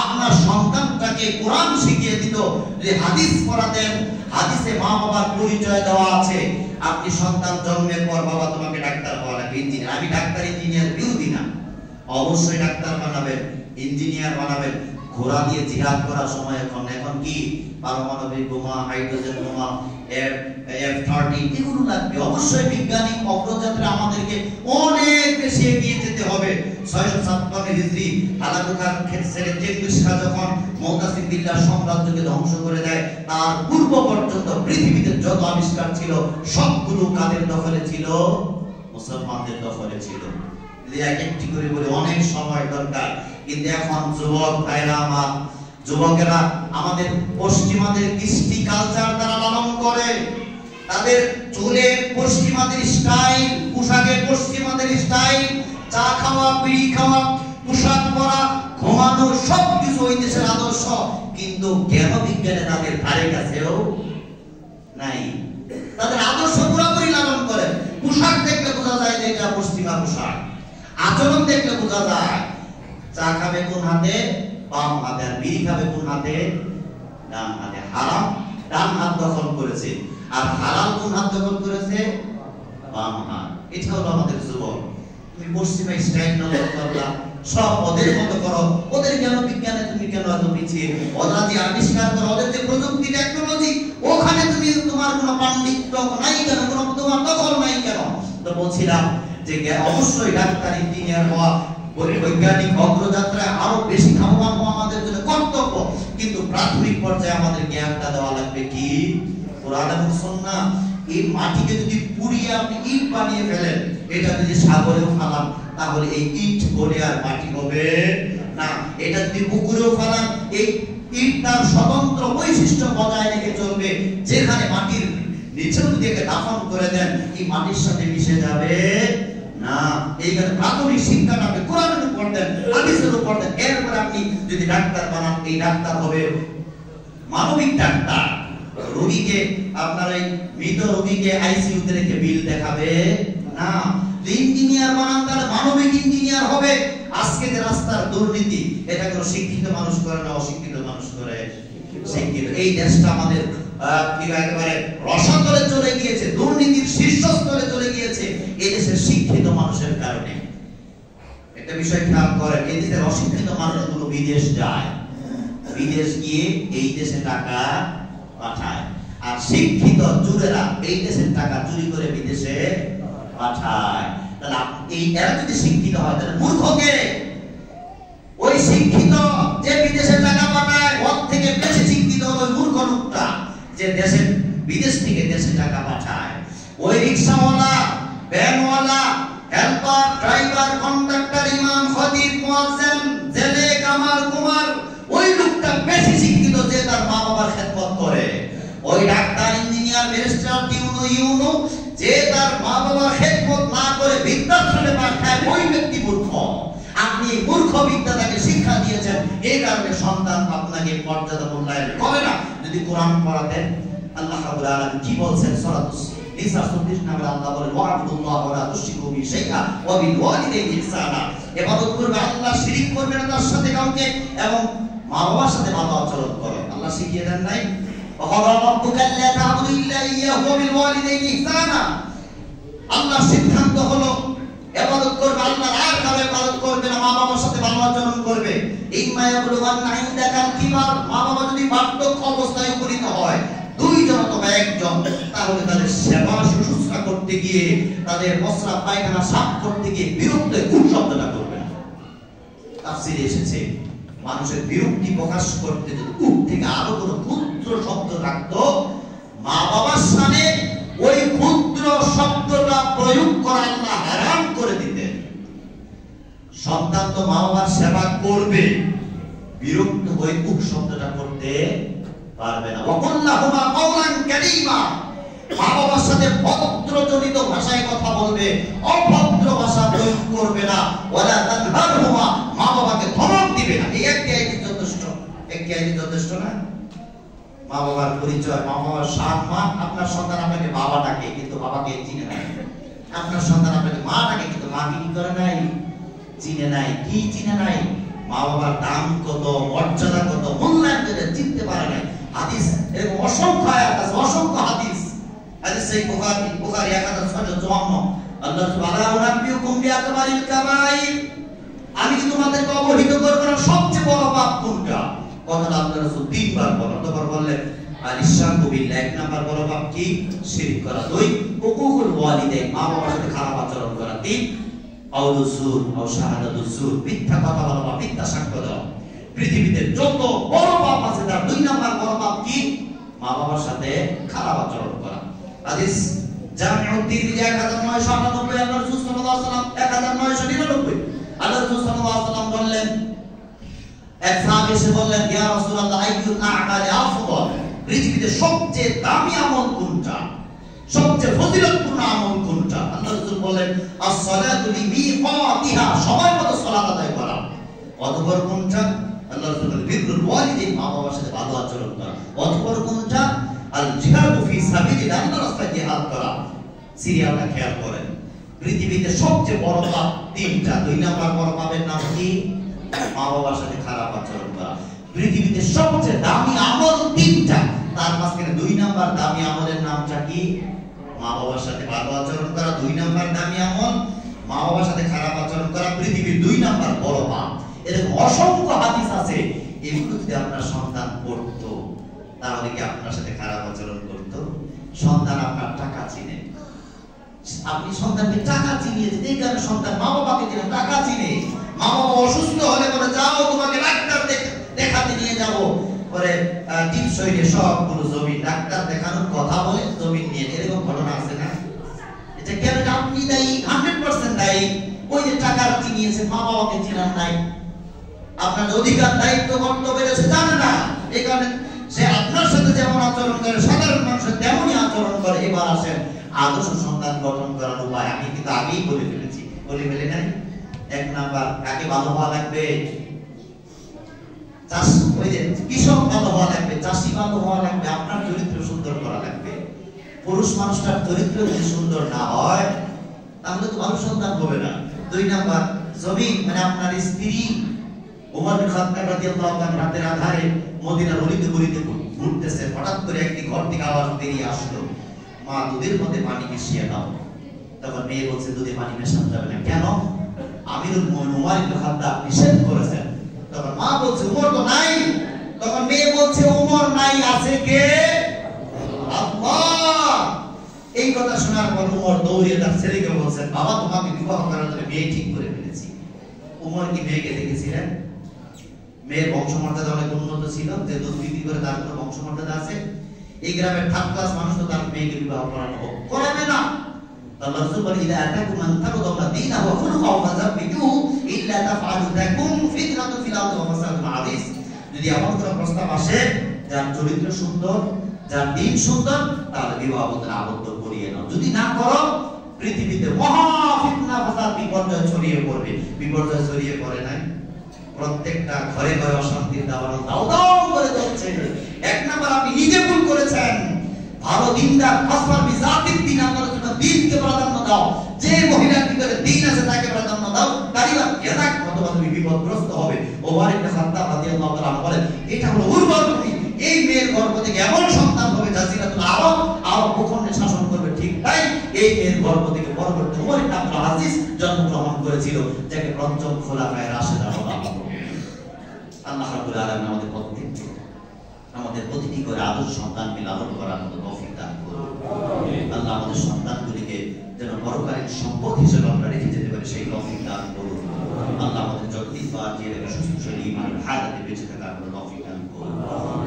আপনার সন্তানটাকে কোরআন শিখিয়ে দিত। যে হাদিস পড়াতেন, হাদিসে মা বাবার পরিচয় দেওয়া আছে। আপনি সন্তান জন্মের পর বাবা তোমাকে ডাক্তার হওয়া লাগবে, ইঞ্জিনিয়ার, আমি ডাক্তার ইঞ্জিনিয়ার বিরোধী না, অবশ্যই ডাক্তার বানাবেন, ইঞ্জিনিয়ার বানাবেন। ঘোড়া দিয়ে জিহাদ করার সময় এখন কি পারমাণবিক বোমা, হাইড্রোজেন বোমা, F-30 এগুলো লাগবে। অবশ্যই বিজ্ঞানী অগ্রযাত্রা আমাদেরকে অনেক বেশি এগিয়ে যেতে হবে। 657 হিজরি আলাদুখার ছেলে চেঙ্গিস খান যখন মুতাসিম বিল্লাহ সাম্রাজ্যকে ধ্বংস করে দেয়, তার পূর্ব পর্যন্ত পৃথিবীতে যত আবিষ্কার ছিল সবগুলো কাদের দখলে ছিল? মুসলমানদের দখলে ছিল। এক একটি করে বলে অনেক সময় দরকার, কিন্তু এখন যুবক ভাইরা আমার, যুবকেরা আমাদের পশ্চিমাদের কৃষ্টি কালচার তারা লালন করে, তাদের চুলে পশ্চিমাদের স্টাইল, পোশাকে পশ্চিমাদের স্টাইল, চা খাওয়া, বিড়ি খাওয়া, পোশাক পরা, ঘুমানো, সবকিছু ওই দেশের আদর্শ, কিন্তু জ্ঞান বিজ্ঞানে তাদের ধারে কাছেও নাই। তাদের আদর্শ পুরোপুরি লালন করে। পোশাক দেখলে বোঝা যায় যে এটা পশ্চিমা পোশাক, আচরণ দেখলে বোঝা যায়। চা খাবে কোন হাতে? বাম হাতে। আর বিড়ি খাবে কোন হাতে? ডান হাতে। হারাম ডান হাত দখল করেছে, আর হালাল কোন হাত দখল করেছে? বাম হাত। এটা হলো আমাদের যুবক। তুমি পশ্চিমা স্টাইল নাও করলা, সব ওদের মতো করো। ওদের জ্ঞান বিজ্ঞানে তুমি কেন এত পিছিয়ে? ওরা যে আবিষ্কার করো, ওদের যে প্রযুক্তি টেকনোলজি, ওখানে তুমি তোমার কোনো পাণ্ডিত্য নাই কেন, কোনো তোমার দখল নাই কেন? তো বলছিলাম যে অবশ্যই ডাক্তার, ইঞ্জিনিয়ার হওয়া, বৈজ্ঞানিক অগ্রযাত্রায় আরো বেশি ধাবমান হওয়া আমাদের জন্য কর্তব্য, কিন্তু প্রাথমিক পর্যায়ে আমাদের জ্ঞানটা দেওয়া লাগবে কি? কোরআন এবং সুন্নাহ। এই মাটিকে যদি পুড়িয়ে আপনি ইট বানিয়ে ফেলেন, এটা যদি সাগরেও ফেলান, তাহলে এই ইট গলে আর মাটি হবে না। এটা যদি পুকুরেও ফেলান, এই ইট তার স্বতন্ত্র বৈশিষ্ট্য বজায় রেখে চলবে। যেখানে মাটির নিচে দিকে দাফন করে দেন, এই মাটির সাথে মিশে যাবে না। এইখানে প্রাথমিক শিক্ষাটা আপনি কোরআনের উপর দেন, হাদিসের উপর দেন। এরপর আপনি যদি ডাক্তার বানান, এই ডাক্তার হবে মানবিক ডাক্তার। রোগীকে আপনার এই মৃত রোগীকে আইসিইউতে রেখে বিল দেখাবে না। ইঞ্জিনিয়ার বানান, তাহলে মানবিক ইঞ্জিনিয়ার হবে। আজকে যে রাস্তার দুর্নীতি, এটা কোনো শিক্ষিত মানুষ করে না, অশিক্ষিত মানুষ করে। শিক্ষিত এই দেশটা আমাদের একেবারে রসাতলে চলে গিয়েছে, দুর্নীতির শীর্ষস্থলে চলে গিয়েছে এই দেশের শিক্ষিত মানুষের কারণে। একটা বিষয় খেয়াল করেন, এই দেশের অশিক্ষিত মানুষগুলো বিদেশ যায়, বিদেশ গিয়ে এই দেশে টাকা পাঠায়, আর শিক্ষিত চোরেরা এই দেশের টাকা চুরি করে বিদেশে পাঠায়। তাহলে এই এরা যদি শিক্ষিত হয়, তাহলে মূর্খ কে? ওই শিক্ষিত যে বিদেশে টাকা পাঠায়, ওর থেকে বেশি শিক্ষিত হলো ওই মূর্খ লোকটা যে দেশে বিদেশ থেকে দেশে টাকা পাঠায়। ওই রিকশাওয়ালা, ভ্যানওয়ালা, হেল্পার, ড্রাইভার, কন্ডাক্টর, ইমাম, খতিব, মুয়াজ্জিন, জেলে, কামার, কুমার, ওই লোকটা বেশি শিক্ষিত যে তার মা বাবার খেদমত করে। ওই ডাক্তার, ইঞ্জিনিয়ার, ব্যারিস্টার, ইউনো যে তার মা বাবার খেদমত না করে বৃদ্ধাশ্রমে পাঠায়, ওই ব্যক্তি মূর্খ। আপনি মূর্খ বিদ্যাটাকে শিক্ষা দিয়েছেন, এই কারণে সন্তান আপনাকে মর্যাদা মূল্যায়ন করে না। যদি কোরআন পড়াতেন, আল্লাহ রাব্বুল আলামিন কি বলছেন? সূরা নিসা 34 নম্বরে আল্লাহ বলেন, ওয়া'বুদুল্লাহ ওয়া লা তুশরিকু বিহি শাইআ ওয়া বিল ওয়ালিদাইনি ইহসানা। ইবাদত করবে আল্লাহ, শিরক করবে না তার সাথে কাউকে, এবং মা বাবার সাথে ভালো আচরণ করো। আল্লাহ শিখিয়ে দেন নাই? ওয়া রাব্বুকা আল্লা তা'বুদু ইল্লা ইয়্যাহু ওয়া বিল ওয়ালিদাইনি ইহসানা। আল্লাহ সিদ্ধান্ত হলো ইবাদত করবে আল্লাহর, আর কারো ইবাদত করবে না, মা বাবার সাথে ভালো আচরণ করবে। ইম্মা ইয়াবলুগান্না ইনদাকাল কিবার, মা বাবা যদি বার্ধক্য অবস্থায় উপনীত হয়, দুইজন অথবা একজন, তাহলে তাদের সেবা শুশ্রূষা করতে গিয়ে, তাদের প্রস্রাব পায়খানা সাফ করতে গিয়ে বিরক্তি কোন শব্দটা করবে না। তাফসীরে এসেছে মানুষের বিরক্তি প্রকাশ করতে যদি উপ থেকে আরো কোনো ক্ষুদ্র শব্দ থাকতো, মা বাবার সামনে ওই ক্ষুদ্র শব্দটা প্রয়োগ করা আল্লাহ হারাম করে দিতেন। সন্তান তো মা বাবার সেবা করবে, বিরক্ত হয়ে উপ শব্দটা করতে পারবে না। ওয়াকুল্লাহুমা কাওলান কারীমা, মা বাবার সাথে ভদ্রজনিত ভাষায় কথা বলবে, অভদ্র ভাষা প্রয়োগ করবে না। ওয়ালা তানহারহুমা, মা বাবাকে ধমক দিবে না। এই একটি আয়াত যথেষ্ট, একটি আয়াত যথেষ্ট না? মা বাবার পরিচয়, মা বাবার সম্মান। আপনার সন্তান আপনাকে বাবা ডাকে, কিন্তু বাবাকে চিনে নাই। আপনার সন্তান আপনাকে মা ডাকে, কিন্তু মাকে কি করে নাই? চিনে নাই। কি চিনে নাই? মা বাবার দাম কত, মর্যাদা কত, মূল্যায়ন করে চিনতে পারে নাই। হাদিস এরকম অসংখ্য আয়াত আছে, অসংখ্য হাদিস। হাদিস সেই বুখারী 1654, আল্লাহ সুবহানাহু ওয়া তাআলা বিআকবারিল কাবাইর, আমি কি তোমাদেরকে অবহিত করব না সবচেয়ে বড় পাপ কোনটা? কথাটা আল্লাহ রাসূল তিনবার বলেন। অতঃপর বললেন আল-ইশরাকু বিল্লাহ, এক নাম্বার বড় পাপ কি? শিরক করা। দুই, হুকুকুল ওয়ালিদাইন, মা বাবার সাথে খারাপ আচরণ করা। তিন, কাউলুস যুর ও শাহাদাতুস যুর, মিথ্যা কথা বলা বা মিথ্যা সাক্ষ্য দেওয়া। পৃথিবীতে যত বড় পাপ আছে তার দুই নাম্বার বড় পাপ কি? মা বাবার সাথে খারাপ আচরণ করা। হাদিস জামিউত তিরমিজি 1998, আল্লাহ রাসূল সাল্লাল্লাহু আলাইহি ওয়াসাল্লাম 1999, আল্লাহ রাসূল সাল্লাল্লাহু আলাইহি ওয়াসাল্লাম বললেন, এক সাহাবী এসে বললেন, ইয়া রাসূলুল্লাহ আইয়ুল আ'মালি আফদাল, পৃথিবীতে সবচেয়ে দামি আমল কোনটা, সবচেয়ে ফজিলতপূর্ণ আমল কোনটা? আল্লাহ রাসূল বলেন, as-সালাতু লিমিকাতিহা, সময় মতো সালাত আদায় করা। অতঃপর কোনটা? আল্লাহ রাসূল বলেন, বিররুল ওয়ালিদাইন, মা বাবার সাথে ভালো আচরণ করা। অতঃপর কোনটা? আল জিহাদু ফি সাবিলিল্লাহ, আল্লাহর রাস্তায় জিহাদ করা। সিরিয়ালটা খেয়াল করেন, পৃথিবীতে সবচেয়ে বড় পাপ তিনটা। দুই নাম্বার বড় পাপের নাম কি? মা বাবার সাথে খারাপ আচরণ করা। পৃথিবীতে সবচেয়ে দামি আমল তিনটা, তার মাঝখানে দুই নাম্বার দামি আমলের নামটা কি? মা বাবার সাথে ভালো আচরণ করা। দুই নাম্বার দামি আমল, মা বাবার সাথে খারাপ আচরণ করা, পৃথিবীর দুই নাম্বার বড় পাপ। এরকম অসংখ্য হাদিস আছে। এগুলো যদি আপনার সন্তান পড়তো, তাহলে কি আপনার সাথে খারাপ আচরণ করতো? সন্তান আপনার টাকা চিনে, আপনি সন্তানকে টাকা চিনিয়েছেন, এই কারণে সন্তান মা বাবাকে চিনে, টাকা চিনে। মা বাবা অসুস্থ হলে বলে, যাও তোমাকে ডাক্তার দেখাতে নিয়ে যাব, পরে টিপসইয়ে সবগুলো জমি ডাক্তার দেখানোর কথা বলে জমি নিয়ে। এরকম ঘটনা আছে না? এটা কেন? আপনি দায়ী, 100% দায়ী। ওই যে টাকার চিনিয়েছেন, মা বাবাকে চিনার নাই। আপনার অধিকার, দায়িত্ব, কর্তব্য জানেন না। এই কারণে সে আপনার সাথে যেমন আচরণ করে সাধারণ মানুষের তেমনই আচরণ করে। এবার আসেন আদর্শ সন্তান গঠন করার উপায়। আমি কিন্তু আগেই বলে ফেলেছি, বলে ফেলে নাই। এক নাম্বার, কাকে ভালো হওয়া লাগবে? ওই যে কৃষক ভালো হওয়া লাগবে, চাষি ভালো হওয়া লাগবে, আপনার চরিত্র সুন্দর করা লাগবে। পুরুষ মানুষটার চরিত্র যদি সুন্দর না হয় তাহলে তো ভালো সন্তান হবে না। দুই নাম্বার, জমি মানে আপনার স্ত্রী। ওমর বিন খাত্তাব রাদিয়াল্লাহু তাআলা রাতের আধারে মদিনার অলিতে গলিতে ঘুরতেছে, হঠাৎ করে একটি ঘর থেকে আওয়াজ বেরিয়ে আসলো, মা দুধের মধ্যে পানি মিশিয়ে দাও। তখন মেয়ে বলছে দুধে পানি মেশানো যাবে না। কেন? আমিরুল মুমিনিন ওমর ইবনে খাত্তাব নিষেধ করেছেন। তখন মা বলছে ওমর তো নাই। তখন মেয়ে বলছে ওমর নাই, আছে কে? আল্লাহ। এই কথা শোনার পর ওমর দৌড়িয়ে তার ছেলেকে বলছেন, বাবা তোমাকে বিবাহ করার জন্য মেয়ে ঠিক করে ফেলেছি। ওমর কি মেয়েকে দেখেছিলেন? মেয়ের বংশমর্যাদা অনেক উন্নত ছিল, যে দুধ বিক্রি করে তার কোনো বংশমর্যাদা আছে। এই গ্রামের থার্ড ক্লাস মানুষ তো তার মেয়েকে বিবাহ করাবে না। আল্লাহ রাসূল বলেন, ইদা আতাকুম মান তারদাউনা দীনাহু ওয়া খুলুকাহু ফাযাব্বিহুহু ইল্লা তাফআলু তাকুম ফিতনাতুন ফিল আরদি ওয়া ফাসাদুন আযীম। যদি এমন কোনো প্রস্তাব আসে যার চরিত্র সুন্দর, যার দিন সুন্দর, তাহলে বিবাহ বন্ধনে আবদ্ধ করিয়ে নাও। যদি না করো পৃথিবীতে মহা ফিতনা ফাসাদ বিপর্যয় ছড়িয়ে পড়বে। বিপর্যয় ছড়িয়ে পড়ে নাই? প্রত্যেকটা ঘরে ঘরে অশান্তির দাবানল দাও দাও করে চলছে। এক নাম্বার, আপনি নিজে ভুল করেছেন। ভালো দিনদার ফাসফার বিজাতিক দিন, আপনার জন্য দিনকে প্রাধান্য দাও। যে মহিলার ভিতরে দিন আছে তাকে প্রাধান্য দাও। তারিবান ইয়াদাক মতবাদী বিপদগ্রস্ত হবে। ওমর ইবনে খাত্তাব রাদিয়াল্লাহু তাআলা বলেন, এটা হলো উর্বর ভূমি। এই মেয়ের গর্ভ থেকে এমন সন্তান হবে জাজিরাতুল আরব ভূখণ্ডে শাসন করবে। ঠিক তাই এই মেয়ের গর্ভ থেকে পরবর্তী ওমর ইবনে আব্দুল আজিজ জন্মগ্রহণ করেছিল, যাকে পঞ্চম খোলাফায়ে রাশেদা বলা হয়। আল্লাহ রাব্বুল আলামিন আমাদের প্রতিটি করে আদর্শ সন্তানকে লালন করার মতো তৌফিক দান করুন। আল্লাহ আমাদের সন্তানগুলিকে যেন পরকালীন সম্পদ হিসেবে আমরা রেখে যেতে পারি, সেই তৌফিক দান করুন। আল্লাহ আমাদের জগদীশ বাজিয়ে রেখে সুস্থ শরীর ঈমান হায়াতে বেঁচে থাকার মতো তৌফিক দান করুন।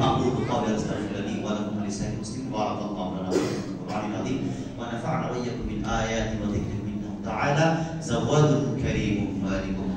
আকুলু কওলি আস্তাগফিরুল্লাহ ওয়া লাকুম ওয়া লিসাইরিল মুসলিমিন বারাকাল্লাহু লানা ওয়া লাকুম ফিল কুরআনিল আযীম ওয়া নাফa'ana ওয়া iyyakum bil ayati wa dhikril minhu ta'ala zawadun karimun malikun